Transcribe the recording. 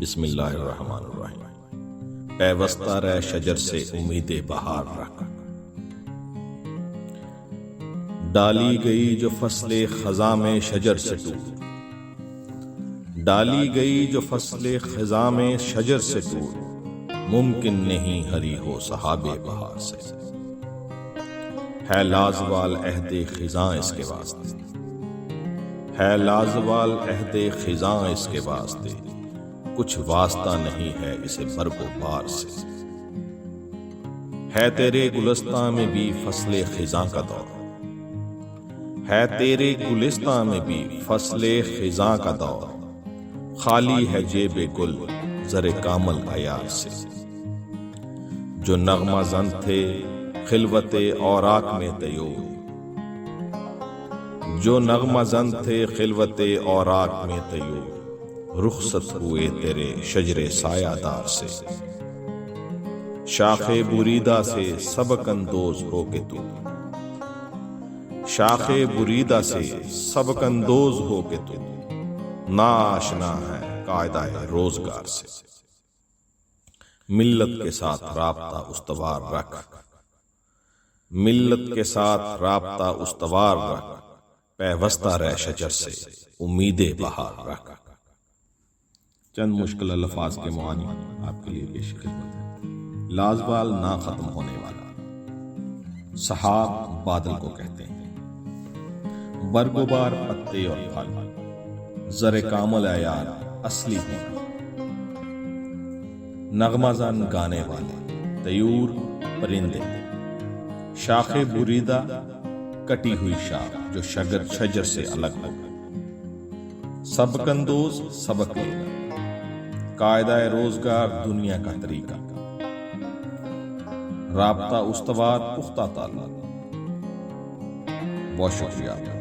بسم اللہ الرحمن الرحیم۔ پیوستہ رہ شجر سے امید بہار رکھ، ڈالی گئی جو فصل خزاں میں شجر سے ٹوٹ، ڈالی گئی جو فصل خزاں میں شجر سے ٹوٹ، ممکن نہیں ہری ہو صحاب بہار سے۔ ہے لازوال عہد خزاں اس کے واسطے، ہے لازوال عہد خزاں اس کے واسطے، کچھ واسطہ نہیں ہے اسے برگ و بار سے۔ ہے تیرے گلستاں میں بھی فصل خزاں کا دور، ہے تیرے گلستاں میں بھی فصل خزاں کا دور، خالی ہے جیب گل زر کامل عیار سے۔ جو نغمہ زن تھے خلوت اوراق میں طیور، جو نغمہ زن تھے خلوت اوراق میں طیور، رخصت ہوئے تیرے شجر سایہ دار سے۔ شاخ بریدہ سے سبق اندوز ہو کے تو، شاخ بریدہ سے سبق اندوز ہو کے تو، ناآشنا ہے قاعدہ روزگار سے۔ ملت کے ساتھ رابطہ استوار رکھ، ملت کے ساتھ رابطہ استوار رکھ، پیوستہ رہ شجر سے امید بہار رکھ۔ چند مشکل الفاظ کے معانی آپ کے لیے پیش خدمت ہے۔ لازوال نہ ختم ہونے والا، سحاب بادل کو کہتے ہیں، برگ و بار پتے اور پھل، زر کامل عیار اصلی ہونا، نغمہ زن گانے والے، طیور پرندے، شاخ بریدہ کٹی ہوئی شاخ جو شجر سے الگ ہو، سبق اندوز سبق لینا، قاعدہ روزگار دنیا کا طریقہ، رابطہ استوار پختہ تعلق۔ بہت شکریہ۔